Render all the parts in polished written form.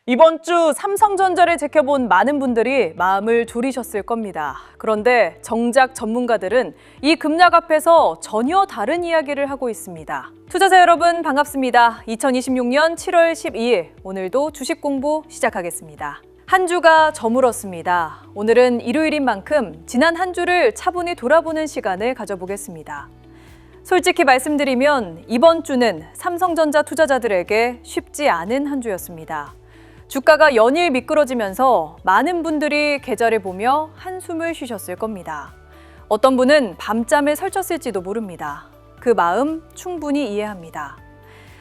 이번 주 삼성전자를 지켜본 많은 분들이 마음을 졸이셨을 겁니다. 그런데 정작 전문가들은 이 급락 앞에서 전혀 다른 이야기를 하고 있습니다. 투자자 여러분 반갑습니다. 2026년 7월 12일 오늘도 주식 공부 시작하겠습니다. 한 주가 저물었습니다. 오늘은 일요일인 만큼 지난 한 주를 차분히 돌아보는 시간을 가져보겠습니다. 솔직히 말씀드리면 이번 주는 삼성전자 투자자들에게 쉽지 않은 한 주였습니다. 주가가 연일 미끄러지면서 많은 분들이 계좌를 보며 한숨을 쉬셨을 겁니다. 어떤 분은 밤잠을 설쳤을지도 모릅니다. 그 마음 충분히 이해합니다.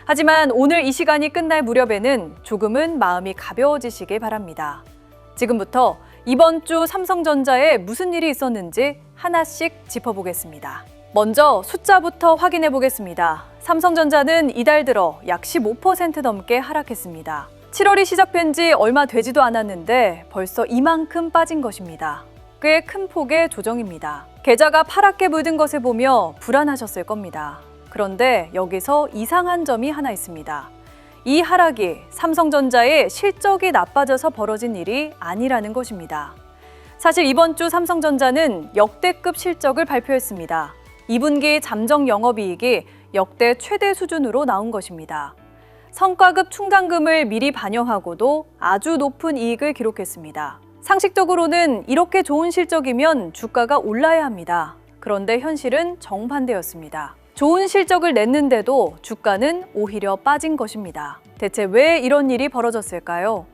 하지만 오늘 이 시간이 끝날 무렵에는 조금은 마음이 가벼워지시길 바랍니다. 지금부터 이번 주 삼성전자에 무슨 일이 있었는지 하나씩 짚어보겠습니다. 먼저 숫자부터 확인해 보겠습니다. 삼성전자는 이달 들어 약 15% 넘게 하락했습니다. 7월이 시작된 지 얼마 되지도 않았는데 벌써 이만큼 빠진 것입니다. 꽤 큰 폭의 조정입니다. 계좌가 파랗게 물든 것을 보며 불안하셨을 겁니다. 그런데 여기서 이상한 점이 하나 있습니다. 이 하락이 삼성전자의 실적이 나빠져서 벌어진 일이 아니라는 것입니다. 사실 이번 주 삼성전자는 역대급 실적을 발표했습니다. 2분기 잠정 영업이익이 역대 최대 수준으로 나온 것입니다. 성과급 충당금을 미리 반영하고도 아주 높은 이익을 기록했습니다. 상식적으로는 이렇게 좋은 실적이면 주가가 올라야 합니다. 그런데 현실은 정반대였습니다. 좋은 실적을 냈는데도 주가는 오히려 빠진 것입니다. 대체 왜 이런 일이 벌어졌을까요?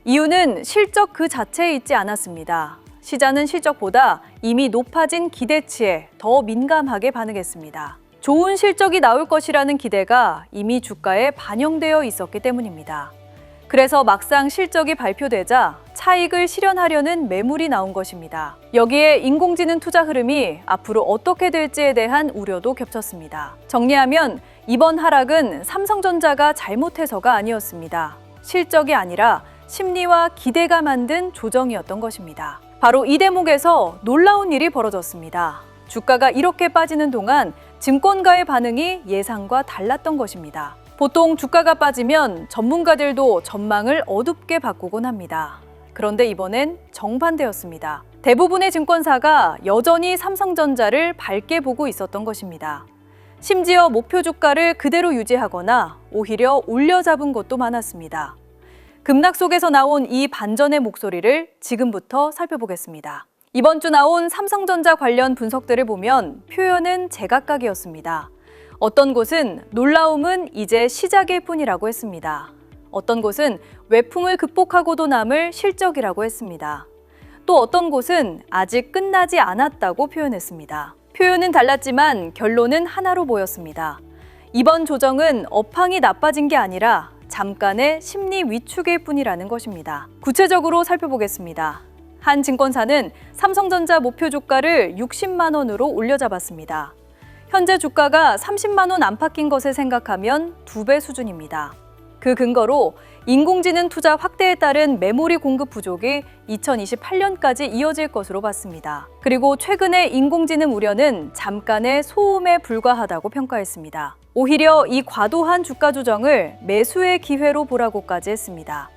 이유는 실적 그 자체에 있지 않았습니다. 시장은 실적보다 이미 높아진 기대치에 더 민감하게 반응했습니다. 좋은 실적이 나올 것이라는 기대가 이미 주가에 반영되어 있었기 때문입니다. 그래서 막상 실적이 발표되자 차익을 실현하려는 매물이 나온 것입니다. 여기에 인공지능 투자 흐름이 앞으로 어떻게 될지에 대한 우려도 겹쳤습니다. 정리하면 이번 하락은 삼성전자가 잘못해서가 아니었습니다. 실적이 아니라 심리와 기대가 만든 조정이었던 것입니다. 바로 이 대목에서 놀라운 일이 벌어졌습니다. 주가가 이렇게 빠지는 동안 증권가의 반응이 예상과 달랐던 것입니다. 보통 주가가 빠지면 전문가들도 전망을 어둡게 바꾸곤 합니다. 그런데 이번엔 정반대였습니다. 대부분의 증권사가 여전히 삼성전자를 밝게 보고 있었던 것입니다. 심지어 목표 주가를 그대로 유지하거나 오히려 올려잡은 곳도 많았습니다. 급락 속에서 나온 이 반전의 목소리를 지금부터 살펴보겠습니다. 이번 주 나온 삼성전자 관련 분석들을 보면 표현은 제각각이었습니다. 어떤 곳은 놀라움은 이제 시작일 뿐이라고 했습니다. 어떤 곳은 외풍을 극복하고도 남을 실적이라고 했습니다. 또 어떤 곳은 아직 끝나지 않았다고 표현했습니다. 표현은 달랐지만 결론은 하나로 보였습니다. 이번 조정은 업황이 나빠진 게 아니라 잠깐의 심리 위축일 뿐이라는 것입니다. 구체적으로 살펴보겠습니다. 한 증권사는 삼성전자 목표 주가를 60만 원으로 올려잡았습니다. 현재 주가가 30만 원 안팎인 것을 생각하면 2배 수준입니다. 그 근거로 인공지능 투자 확대에 따른 메모리 공급 부족이 2028년까지 이어질 것으로 봤습니다. 그리고 최근의 인공지능 우려는 잠깐의 소음에 불과하다고 평가했습니다. 오히려 이 과도한 주가 조정을 매수의 기회로 보라고까지 했습니다.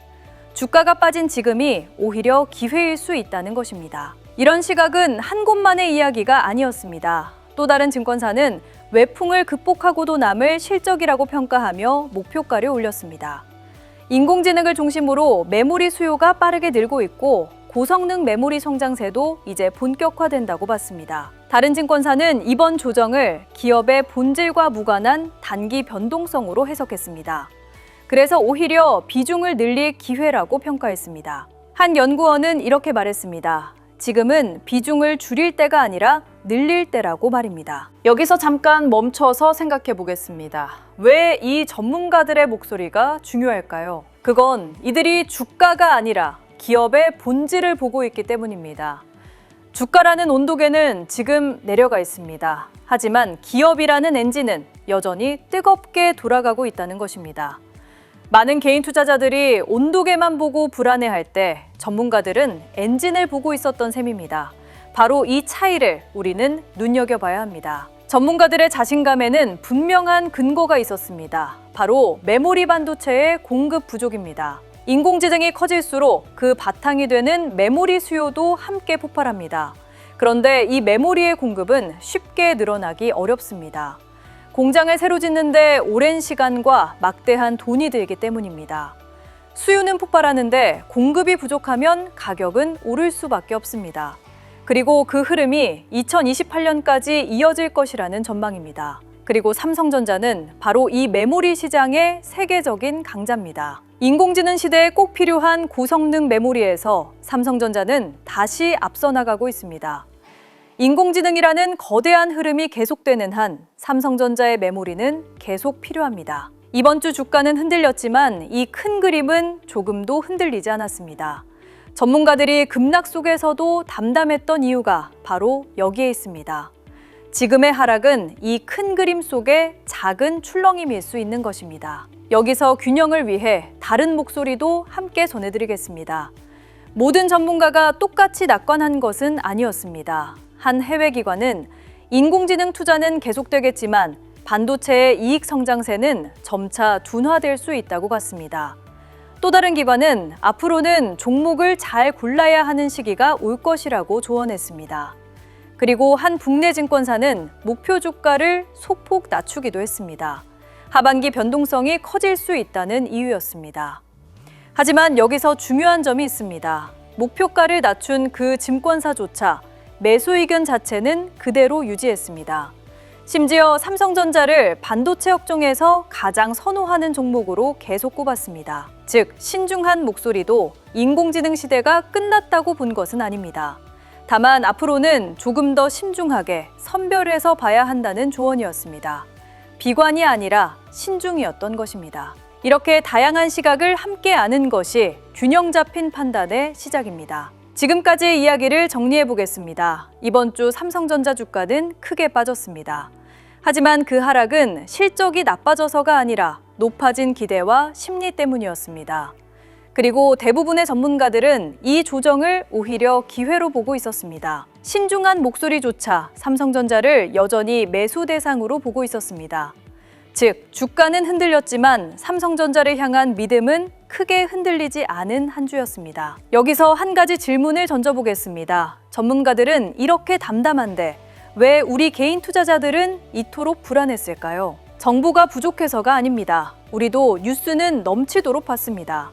주가가 빠진 지금이 오히려 기회일 수 있다는 것입니다. 이런 시각은 한 곳만의 이야기가 아니었습니다. 또 다른 증권사는 외풍을 극복하고도 남을 실적이라고 평가하며 목표가를 올렸습니다. 인공지능을 중심으로 메모리 수요가 빠르게 늘고 있고 고성능 메모리 성장세도 이제 본격화된다고 봤습니다. 다른 증권사는 이번 조정을 기업의 본질과 무관한 단기 변동성으로 해석했습니다. 그래서 오히려 비중을 늘릴 기회라고 평가했습니다. 한 연구원은 이렇게 말했습니다. 지금은 비중을 줄일 때가 아니라 늘릴 때라고 말입니다. 여기서 잠깐 멈춰서 생각해 보겠습니다. 왜 이 전문가들의 목소리가 중요할까요? 그건 이들이 주가가 아니라 기업의 본질을 보고 있기 때문입니다. 주가라는 온도계는 지금 내려가 있습니다. 하지만 기업이라는 엔진은 여전히 뜨겁게 돌아가고 있다는 것입니다. 많은 개인 투자자들이 온도계만 보고 불안해할 때 전문가들은 엔진을 보고 있었던 셈입니다. 바로 이 차이를 우리는 눈여겨봐야 합니다. 전문가들의 자신감에는 분명한 근거가 있었습니다. 바로 메모리 반도체의 공급 부족입니다. 인공지능이 커질수록 그 바탕이 되는 메모리 수요도 함께 폭발합니다. 그런데 이 메모리의 공급은 쉽게 늘어나기 어렵습니다. 공장을 새로 짓는데 오랜 시간과 막대한 돈이 들기 때문입니다. 수요는 폭발하는데 공급이 부족하면 가격은 오를 수밖에 없습니다. 그리고 그 흐름이 2028년까지 이어질 것이라는 전망입니다. 그리고 삼성전자는 바로 이 메모리 시장의 세계적인 강자입니다. 인공지능 시대에 꼭 필요한 고성능 메모리에서 삼성전자는 다시 앞서 나가고 있습니다. 인공지능이라는 거대한 흐름이 계속되는 한 삼성전자의 메모리는 계속 필요합니다. 이번 주 주가는 흔들렸지만 이 큰 그림은 조금도 흔들리지 않았습니다. 전문가들이 급락 속에서도 담담했던 이유가 바로 여기에 있습니다. 지금의 하락은 이 큰 그림 속에 작은 출렁임일 수 있는 것입니다. 여기서 균형을 위해 다른 목소리도 함께 전해드리겠습니다. 모든 전문가가 똑같이 낙관한 것은 아니었습니다. 한 해외 기관은 인공지능 투자는 계속되겠지만 반도체의 이익 성장세는 점차 둔화될 수 있다고 봤습니다. 또 다른 기관은 앞으로는 종목을 잘 골라야 하는 시기가 올 것이라고 조언했습니다. 그리고 한 국내 증권사는 목표 주가를 소폭 낮추기도 했습니다. 하반기 변동성이 커질 수 있다는 이유였습니다. 하지만 여기서 중요한 점이 있습니다. 목표가를 낮춘 그 증권사조차 매수 의견 자체는 그대로 유지했습니다. 심지어 삼성전자를 반도체 업종에서 가장 선호하는 종목으로 계속 꼽았습니다. 즉, 신중한 목소리도 인공지능 시대가 끝났다고 본 것은 아닙니다. 다만 앞으로는 조금 더 신중하게 선별해서 봐야 한다는 조언이었습니다. 비관이 아니라 신중이었던 것입니다. 이렇게 다양한 시각을 함께 아는 것이 균형 잡힌 판단의 시작입니다. 지금까지의 이야기를 정리해 보겠습니다. 이번 주 삼성전자 주가는 크게 빠졌습니다. 하지만 그 하락은 실적이 나빠져서가 아니라 높아진 기대와 심리 때문이었습니다. 그리고 대부분의 전문가들은 이 조정을 오히려 기회로 보고 있었습니다. 신중한 목소리조차 삼성전자를 여전히 매수 대상으로 보고 있었습니다. 즉, 주가는 흔들렸지만 삼성전자를 향한 믿음은 크게 흔들리지 않은 한 주였습니다. 여기서 한 가지 질문을 던져보겠습니다. 전문가들은 이렇게 담담한데 왜 우리 개인 투자자들은 이토록 불안했을까요? 정보가 부족해서가 아닙니다. 우리도 뉴스는 넘치도록 봤습니다.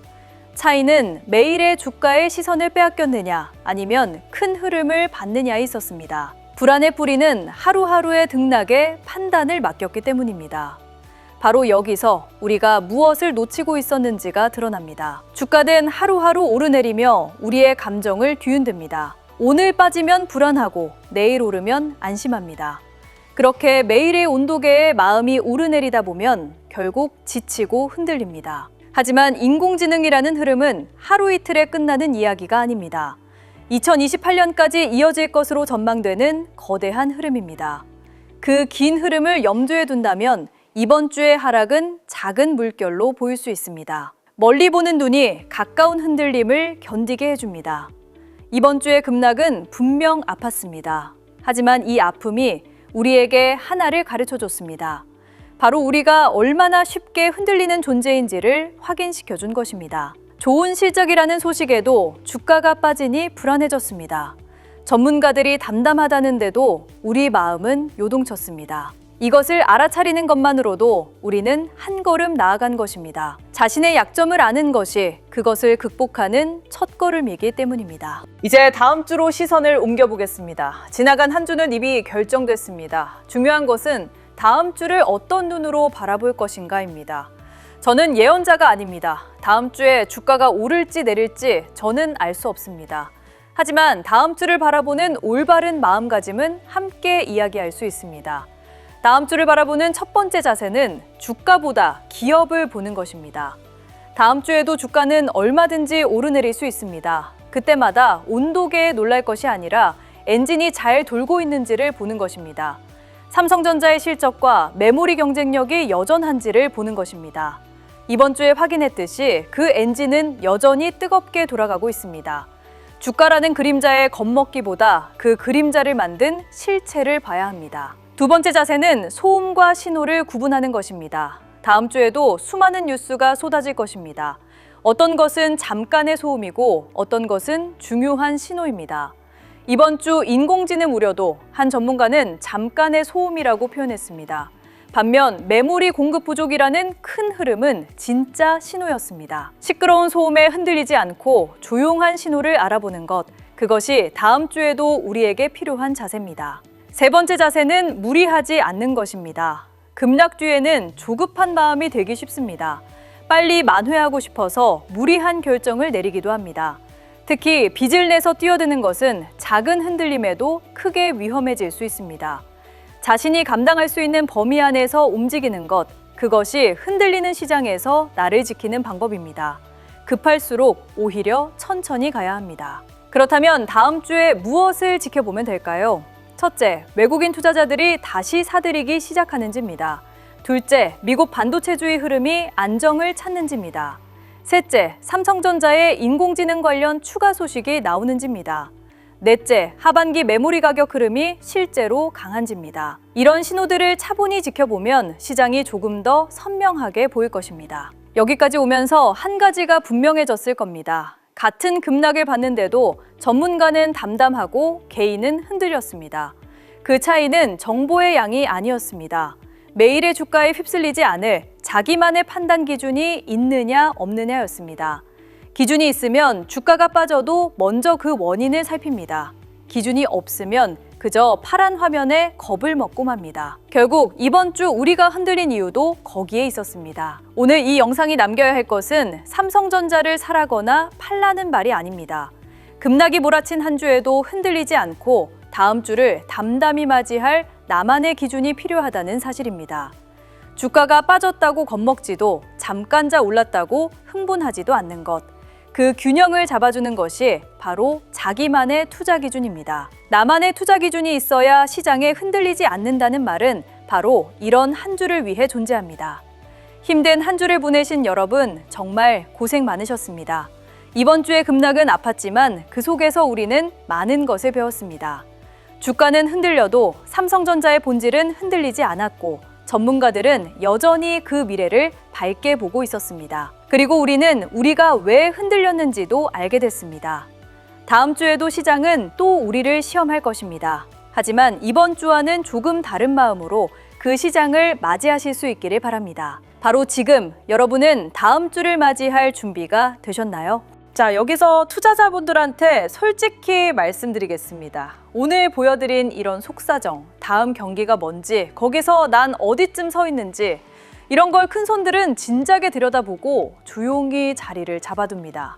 차이는 매일의 주가의 시선을 빼앗겼느냐 아니면 큰 흐름을 받느냐에 있었습니다. 불안의 뿌리는 하루하루의 등락에 판단을 맡겼기 때문입니다. 바로 여기서 우리가 무엇을 놓치고 있었는지가 드러납니다. 주가는 하루하루 오르내리며 우리의 감정을 뒤흔듭니다. 오늘 빠지면 불안하고 내일 오르면 안심합니다. 그렇게 매일의 온도계에 마음이 오르내리다 보면 결국 지치고 흔들립니다. 하지만 인공지능이라는 흐름은 하루 이틀에 끝나는 이야기가 아닙니다. 2028년까지 이어질 것으로 전망되는 거대한 흐름입니다. 그 긴 흐름을 염두에 둔다면 이번 주의 하락은 작은 물결로 보일 수 있습니다. 멀리 보는 눈이 가까운 흔들림을 견디게 해줍니다. 이번 주의 급락은 분명 아팠습니다. 하지만 이 아픔이 우리에게 하나를 가르쳐줬습니다. 바로 우리가 얼마나 쉽게 흔들리는 존재인지를 확인시켜준 것입니다. 좋은 실적이라는 소식에도 주가가 빠지니 불안해졌습니다. 전문가들이 담담하다는데도 우리 마음은 요동쳤습니다. 이것을 알아차리는 것만으로도 우리는 한 걸음 나아간 것입니다. 자신의 약점을 아는 것이 그것을 극복하는 첫걸음이기 때문입니다. 이제 다음 주로 시선을 옮겨보겠습니다. 지나간 한 주는 이미 결정됐습니다. 중요한 것은 다음 주를 어떤 눈으로 바라볼 것인가입니다. 저는 예언자가 아닙니다. 다음 주에 주가가 오를지 내릴지 저는 알 수 없습니다. 하지만 다음 주를 바라보는 올바른 마음가짐은 함께 이야기할 수 있습니다. 다음 주를 바라보는 첫 번째 자세는 주가보다 기업을 보는 것입니다. 다음 주에도 주가는 얼마든지 오르내릴 수 있습니다. 그때마다 온도계에 놀랄 것이 아니라 엔진이 잘 돌고 있는지를 보는 것입니다. 삼성전자의 실적과 메모리 경쟁력이 여전한지를 보는 것입니다. 이번 주에 확인했듯이 그 엔진은 여전히 뜨겁게 돌아가고 있습니다. 주가라는 그림자의 겁먹기보다 그 그림자를 만든 실체를 봐야 합니다. 두 번째 자세는 소음과 신호를 구분하는 것입니다. 다음 주에도 수많은 뉴스가 쏟아질 것입니다. 어떤 것은 잠깐의 소음이고 어떤 것은 중요한 신호입니다. 이번 주 인공지능 우려도 한 전문가는 잠깐의 소음이라고 표현했습니다. 반면 메모리 공급 부족이라는 큰 흐름은 진짜 신호였습니다. 시끄러운 소음에 흔들리지 않고 조용한 신호를 알아보는 것, 그것이 다음 주에도 우리에게 필요한 자세입니다. 세 번째 자세는 무리하지 않는 것입니다. 급락주에는 조급한 마음이 되기 쉽습니다. 빨리 만회하고 싶어서 무리한 결정을 내리기도 합니다. 특히 빚을 내서 뛰어드는 것은 작은 흔들림에도 크게 위험해질 수 있습니다. 자신이 감당할 수 있는 범위 안에서 움직이는 것, 그것이 흔들리는 시장에서 나를 지키는 방법입니다. 급할수록 오히려 천천히 가야 합니다. 그렇다면 다음 주에 무엇을 지켜보면 될까요? 첫째, 외국인 투자자들이 다시 사들이기 시작하는지입니다. 둘째, 미국 반도체주의 흐름이 안정을 찾는지입니다. 셋째, 삼성전자의 인공지능 관련 추가 소식이 나오는지입니다. 넷째, 하반기 메모리 가격 흐름이 실제로 강한지입니다. 이런 신호들을 차분히 지켜보면 시장이 조금 더 선명하게 보일 것입니다. 여기까지 오면서 한 가지가 분명해졌을 겁니다. 같은 급락을 봤는데도 전문가는 담담하고 개인은 흔들렸습니다. 그 차이는 정보의 양이 아니었습니다. 매일의 주가에 휩쓸리지 않을 자기만의 판단 기준이 있느냐 없느냐였습니다. 기준이 있으면 주가가 빠져도 먼저 그 원인을 살핍니다. 기준이 없으면 그저 파란 화면에 겁을 먹고 맙니다. 결국 이번 주 우리가 흔들린 이유도 거기에 있었습니다. 오늘 이 영상이 남겨야 할 것은 삼성전자를 사라거나 팔라는 말이 아닙니다. 급락이 몰아친 한 주에도 흔들리지 않고 다음 주를 담담히 맞이할 나만의 기준이 필요하다는 사실입니다. 주가가 빠졌다고 겁먹지도 잠깐 올랐다고 흥분하지도 않는 것. 그 균형을 잡아주는 것이 바로 자기만의 투자 기준입니다. 나만의 투자 기준이 있어야 시장에 흔들리지 않는다는 말은 바로 이런 한 주를 위해 존재합니다. 힘든 한 주를 보내신 여러분 정말 고생 많으셨습니다. 이번 주의 급락은 아팠지만 그 속에서 우리는 많은 것을 배웠습니다. 주가는 흔들려도 삼성전자의 본질은 흔들리지 않았고 전문가들은 여전히 그 미래를 밝게 보고 있었습니다. 그리고 우리는 우리가 왜 흔들렸는지도 알게 됐습니다. 다음 주에도 시장은 또 우리를 시험할 것입니다. 하지만 이번 주와는 조금 다른 마음으로 그 시장을 맞이하실 수 있기를 바랍니다. 바로 지금 여러분은 다음 주를 맞이할 준비가 되셨나요? 자, 여기서 투자자분들한테 솔직히 말씀드리겠습니다. 오늘 보여드린 이런 속사정, 다음 경기가 뭔지, 거기서 난 어디쯤 서 있는지 이런 걸 큰손들은 진작에 들여다보고 조용히 자리를 잡아둡니다.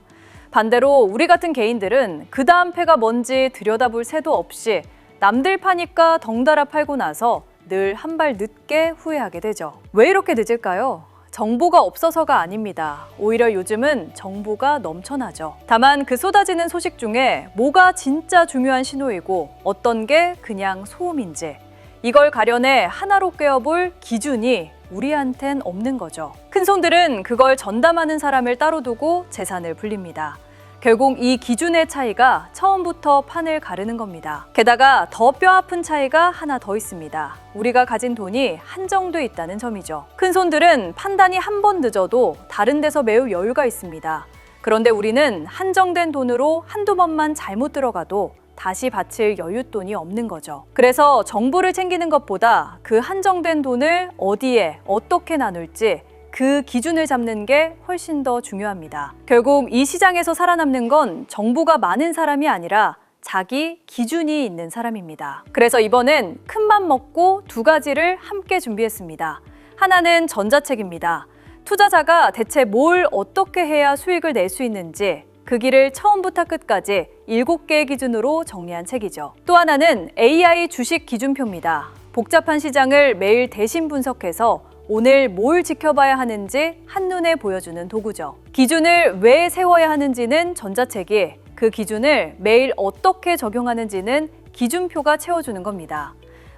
반대로 우리 같은 개인들은 그 다음 패가 뭔지 들여다볼 새도 없이 남들 파니까 덩달아 팔고 나서 늘 한 발 늦게 후회하게 되죠. 왜 이렇게 늦을까요? 정보가 없어서가 아닙니다. 오히려 요즘은 정보가 넘쳐나죠. 다만 그 쏟아지는 소식 중에 뭐가 진짜 중요한 신호이고 어떤 게 그냥 소음인지 이걸 가려내 하나로 꿰어볼 기준이 우리한텐 없는 거죠. 큰손들은 그걸 전담하는 사람을 따로 두고 재산을 불립니다. 결국 이 기준의 차이가 처음부터 판을 가르는 겁니다. 게다가 더 뼈아픈 차이가 하나 더 있습니다. 우리가 가진 돈이 한정돼 있다는 점이죠. 큰손들은 판단이 한 번 늦어도 다른 데서 매우 여유가 있습니다. 그런데 우리는 한정된 돈으로 한두 번만 잘못 들어가도 다시 바칠 여윳돈이 없는 거죠. 그래서 정보를 챙기는 것보다 그 한정된 돈을 어디에 어떻게 나눌지 그 기준을 잡는 게 훨씬 더 중요합니다. 결국 이 시장에서 살아남는 건 정보가 많은 사람이 아니라 자기 기준이 있는 사람입니다. 그래서 이번엔 큰맘 먹고 두 가지를 함께 준비했습니다. 하나는 전자책입니다. 투자자가 대체 뭘 어떻게 해야 수익을 낼 수 있는지 그 길을 처음부터 끝까지 7개의 기준으로 정리한 책이죠. 또 하나는 AI 주식 기준표입니다. 복잡한 시장을 매일 대신 분석해서 오늘 뭘 지켜봐야 하는지 한눈에 보여주는 도구죠. 기준을 왜 세워야 하는지는 전자책이, 그 기준을 매일 어떻게 적용하는지는 기준표가 채워주는 겁니다.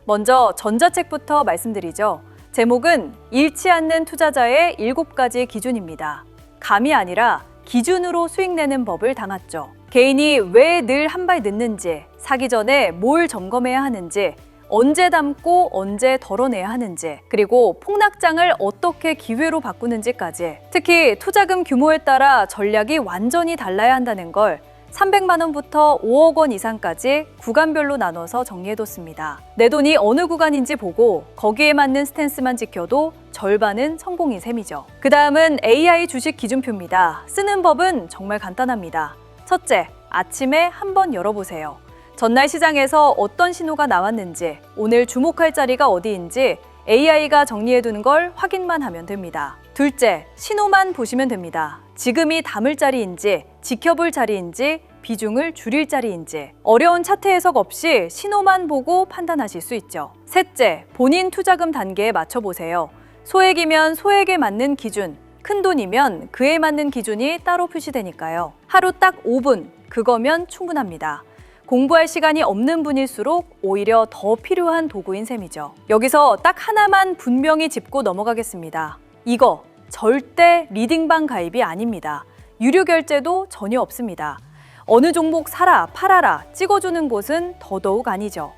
먼저 전자책부터 말씀드리죠. 제목은 잃지 않는 투자자의 7가지 기준입니다. 감이 아니라 기준으로 수익 내는 법을 담았죠. 개인이 왜 늘 한 발 늦는지, 사기 전에 뭘 점검해야 하는지, 언제 담고 언제 덜어내야 하는지, 그리고 폭락장을 어떻게 기회로 바꾸는지까지, 특히 투자금 규모에 따라 전략이 완전히 달라야 한다는 걸 300만 원부터 5억 원 이상까지 구간별로 나눠서 정리해뒀습니다. 내 돈이 어느 구간인지 보고 거기에 맞는 스탠스만 지켜도 절반은 성공인 셈이죠. 그 다음은 AI 주식 기준표입니다. 쓰는 법은 정말 간단합니다. 첫째, 아침에 한번 열어보세요. 전날 시장에서 어떤 신호가 나왔는지, 오늘 주목할 자리가 어디인지 AI가 정리해두는 걸 확인만 하면 됩니다. 둘째, 신호만 보시면 됩니다. 지금이 담을 자리인지, 지켜볼 자리인지, 비중을 줄일 자리인지, 어려운 차트 해석 없이 신호만 보고 판단하실 수 있죠. 셋째, 본인 투자금 단계에 맞춰보세요. 소액이면 소액에 맞는 기준, 큰 돈이면 그에 맞는 기준이 따로 표시되니까요. 하루 딱 5분, 그거면 충분합니다. 공부할 시간이 없는 분일수록 오히려 더 필요한 도구인 셈이죠. 여기서 딱 하나만 분명히 짚고 넘어가겠습니다. 이거 절대 리딩방 가입이 아닙니다. 유료 결제도 전혀 없습니다. 어느 종목 사라, 팔아라 찍어주는 곳은 더더욱 아니죠.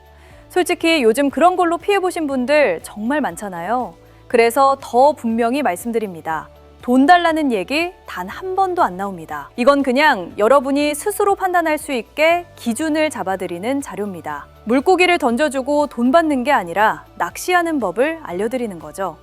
솔직히 요즘 그런 걸로 피해보신 분들 정말 많잖아요. 그래서 더 분명히 말씀드립니다. 돈 달라는 얘기 단 한 번도 안 나옵니다. 이건 그냥 여러분이 스스로 판단할 수 있게 기준을 잡아드리는 자료입니다. 물고기를 던져주고 돈 받는 게 아니라 낚시하는 법을 알려드리는 거죠.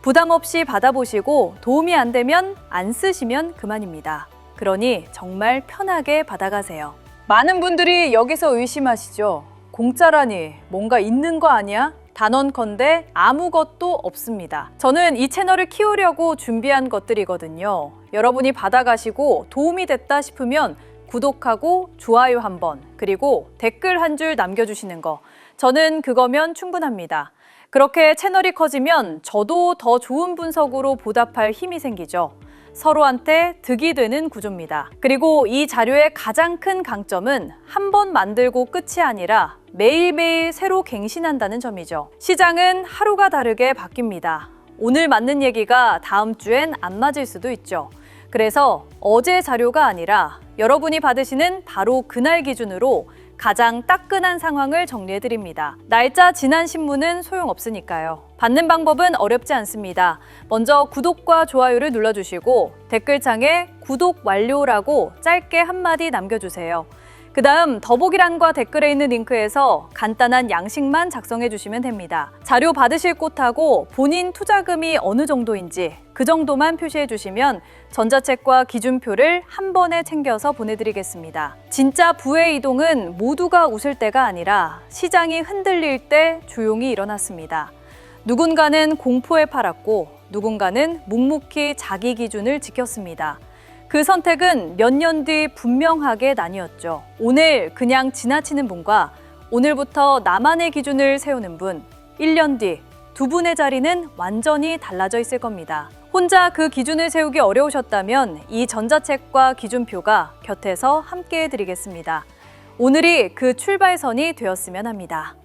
부담 없이 받아보시고 도움이 안 되면 안 쓰시면 그만입니다. 그러니 정말 편하게 받아가세요. 많은 분들이 여기서 의심하시죠. 공짜라니 뭔가 있는 거 아니야? 단언컨대 아무것도 없습니다. 저는 이 채널을 키우려고 준비한 것들이거든요. 여러분이 받아가시고 도움이 됐다 싶으면 구독하고 좋아요 한번, 그리고 댓글 한 줄 남겨주시는 거, 저는 그거면 충분합니다. 그렇게 채널이 커지면 저도 더 좋은 분석으로 보답할 힘이 생기죠. 서로한테 득이 되는 구조입니다. 그리고 이 자료의 가장 큰 강점은 한 번 만들고 끝이 아니라 매일매일 새로 갱신한다는 점이죠. 시장은 하루가 다르게 바뀝니다. 오늘 맞는 얘기가 다음 주엔 안 맞을 수도 있죠. 그래서 어제 자료가 아니라 여러분이 받으시는 바로 그날 기준으로 가장 따끈한 상황을 정리해드립니다. 날짜 지난 신문은 소용없으니까요. 받는 방법은 어렵지 않습니다. 먼저 구독과 좋아요를 눌러주시고 댓글창에 구독 완료라고 짧게 한마디 남겨주세요. 그 다음 더보기란과 댓글에 있는 링크에서 간단한 양식만 작성해 주시면 됩니다. 자료 받으실 곳하고 본인 투자금이 어느 정도인지 그 정도만 표시해 주시면 전자책과 기준표를 한 번에 챙겨서 보내드리겠습니다. 진짜 부의 이동은 모두가 웃을 때가 아니라 시장이 흔들릴 때 조용히 일어났습니다. 누군가는 공포에 팔았고 누군가는 묵묵히 자기 기준을 지켰습니다. 그 선택은 몇 년 뒤 분명하게 나뉘었죠. 오늘 그냥 지나치는 분과 오늘부터 나만의 기준을 세우는 분, 1년 뒤 두 분의 자리는 완전히 달라져 있을 겁니다. 혼자 그 기준을 세우기 어려우셨다면 이 전자책과 기준표가 곁에서 함께 해드리겠습니다. 오늘이 그 출발선이 되었으면 합니다.